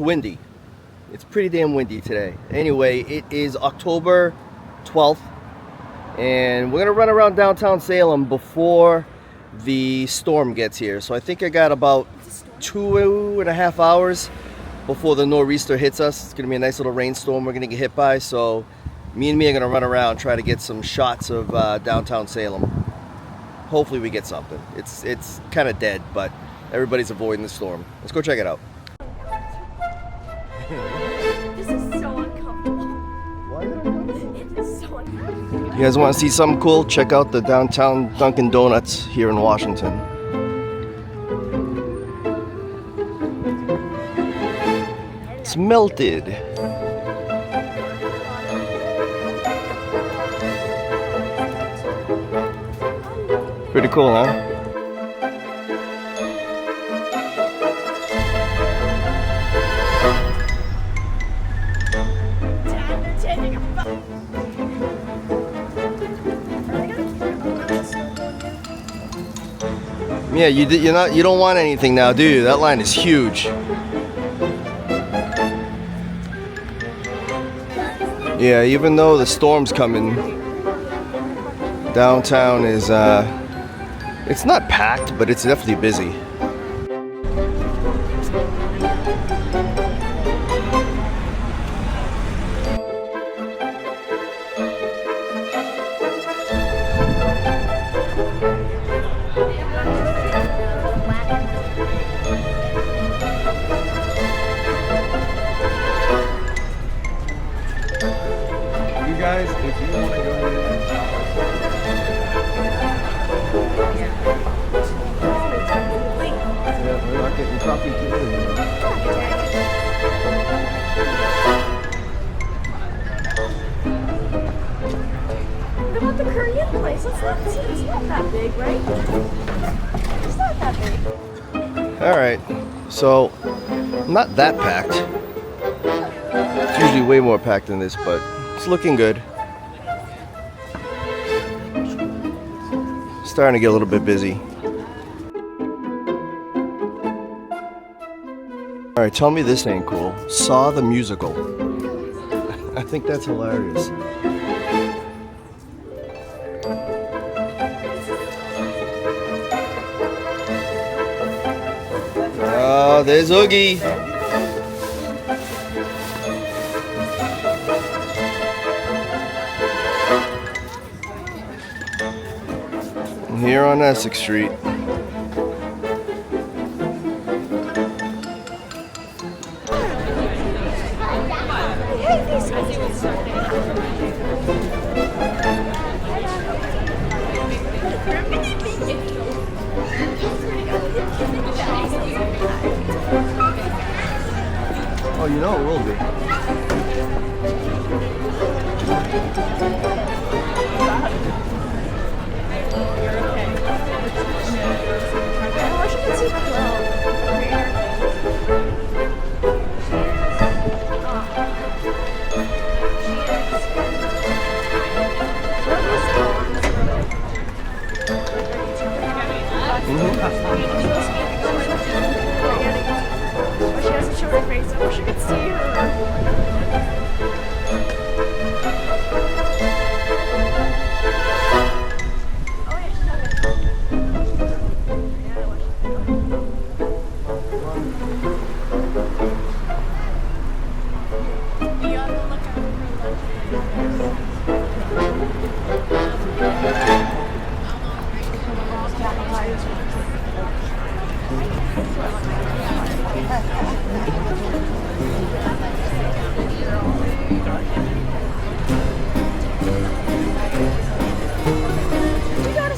windy. It's pretty damn windy today. Anyway, it is October 12th, and we're gonna run around downtown Salem before the storm gets here. So I think I got about 2.5 hours before the nor'easter hits us. It's gonna be a nice little rainstorm we're gonna get hit by. So me are gonna run around, try to get some shots of downtown Salem. Hopefully we get something. It's kind of dead, but everybody's avoiding the storm. Let's go check it out. This is so uncomfortable. Why is it uncomfortable? It is so uncomfortable. You guys want to see something cool? Check out the downtown Dunkin' Donuts here in Washington. It's melted. Pretty cool, huh? Yeah, you don't want anything now, do you? That line is huge. Yeah, even though the storm's coming, downtown is it's not packed, but it's definitely busy. Guys, if you want to go in we're not getting coffee today. What about the Korean place? It's not that big, right? It's not that big. Alright, so not that packed. It's usually way more packed than this, but it's looking good. Starting to get a little bit busy. Alright, tell me this ain't cool. Saw the musical. I think that's hilarious. Oh, there's Oogie. Here on Essex Street. Oh, you know it will be. She hasn't shown her face. I wish I could see her.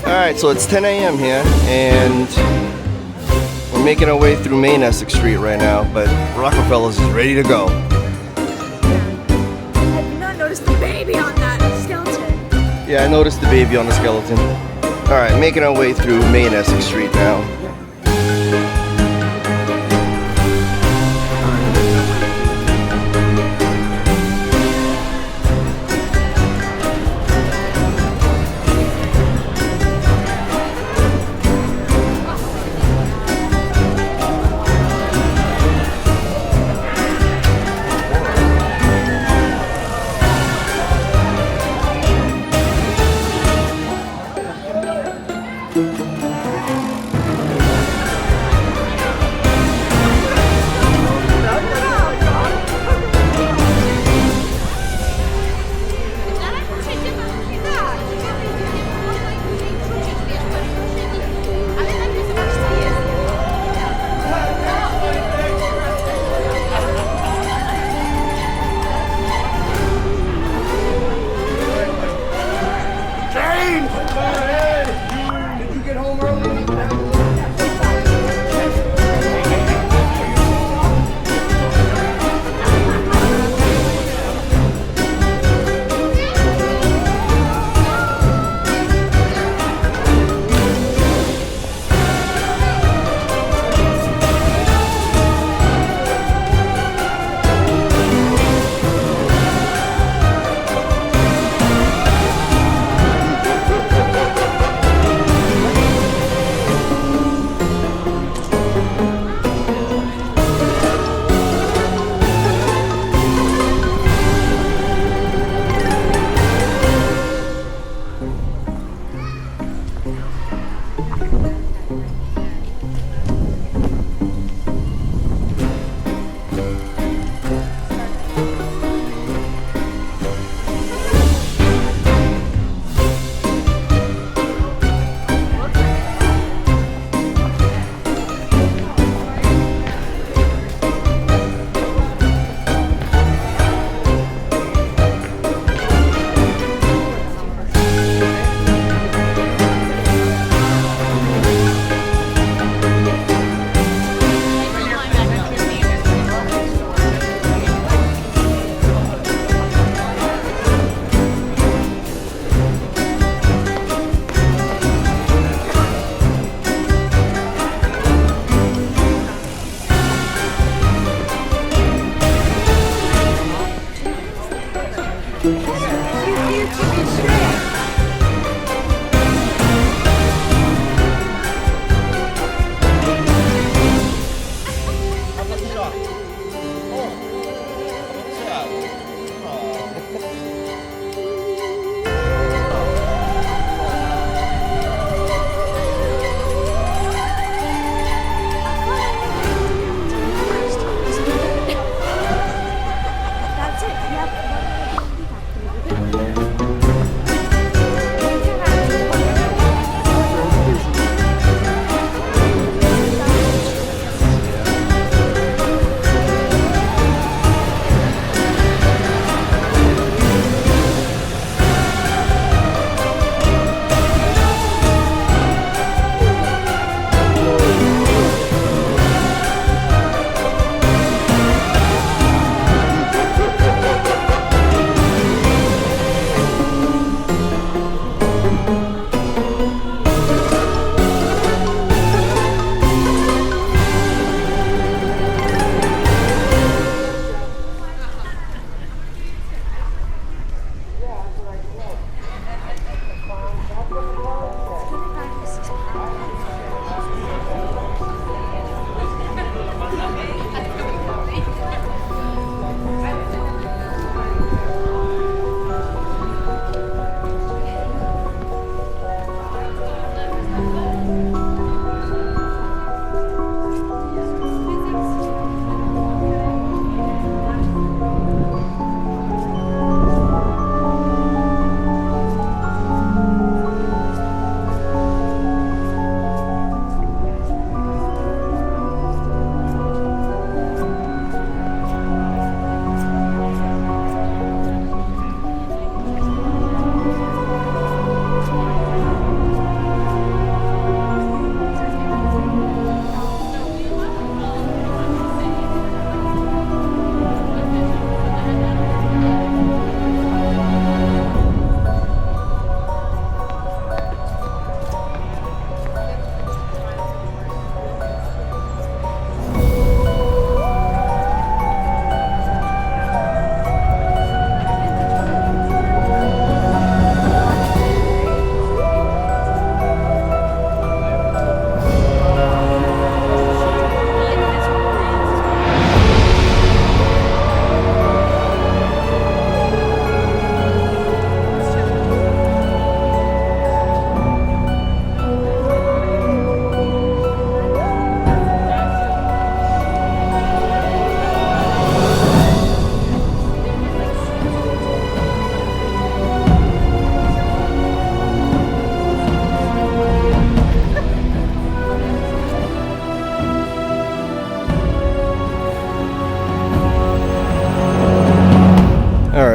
Alright, so it's 10 a.m. here, and we're making our way through Main Essex Street right now, but Rockefeller's is ready to go. I did not notice the baby on that skeleton. Yeah, I noticed the baby on the skeleton. Alright, making our way through Main Essex Street now. You keep it straight. That's it.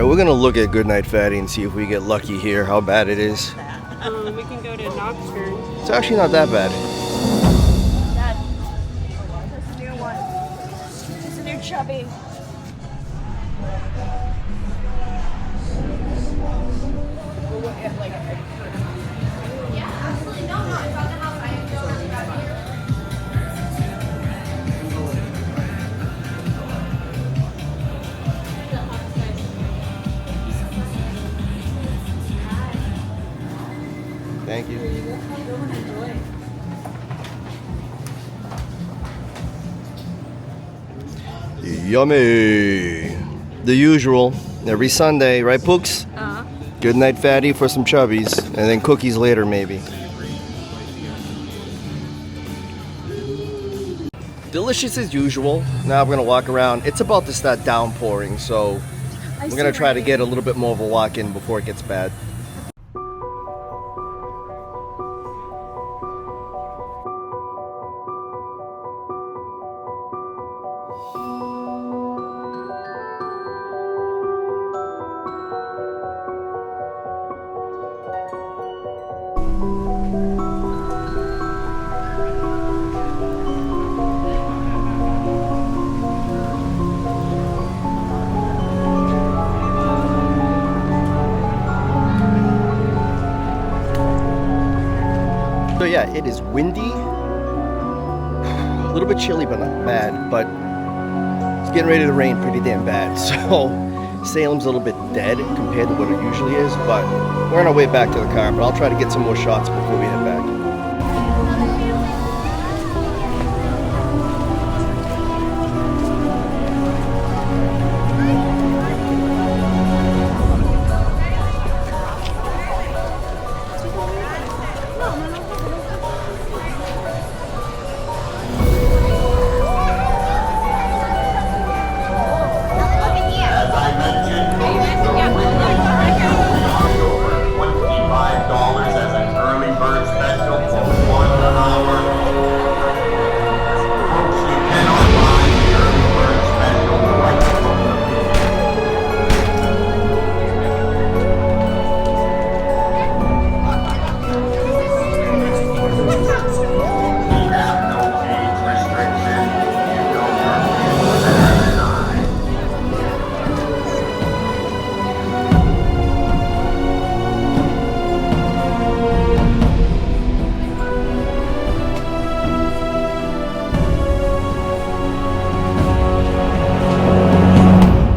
We're gonna look at Goodnight Fatty and see if we get lucky here, how bad it is. We can go to Knoxford. It's actually not that bad. Dad, that's a new one. It's a new chubby. Thank you. Yummy. The usual. Every Sunday, right, Pooks? Uh-huh. Goodnight Fatty for some chubbies, and then cookies later, maybe. Delicious as usual. Now we're gonna walk around. It's about to start downpouring, so we're gonna try to get a little bit more of a walk in before it gets bad. So yeah, it is windy, a little bit chilly, but not bad, but it's getting ready to rain pretty damn bad. So Salem's a little bit dead compared to what it usually is, but we're on our way back to the car. But I'll try to get some more shots before we head back.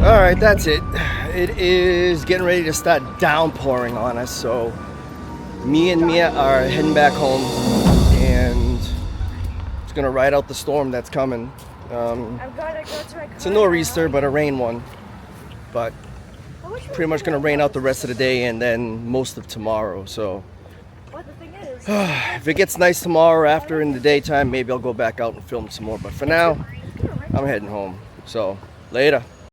Alright, that's it. It is getting ready to start downpouring on us, so me and Mia are heading back home and it's gonna ride out the storm that's coming. I've got to go to my car. It's a nor'easter, but a rain one. But pretty much gonna rain out the rest of the day and then most of tomorrow. So What the thing is, if it gets nice tomorrow after in the daytime, maybe I'll go back out and film some more. But for now, I'm heading home. So later.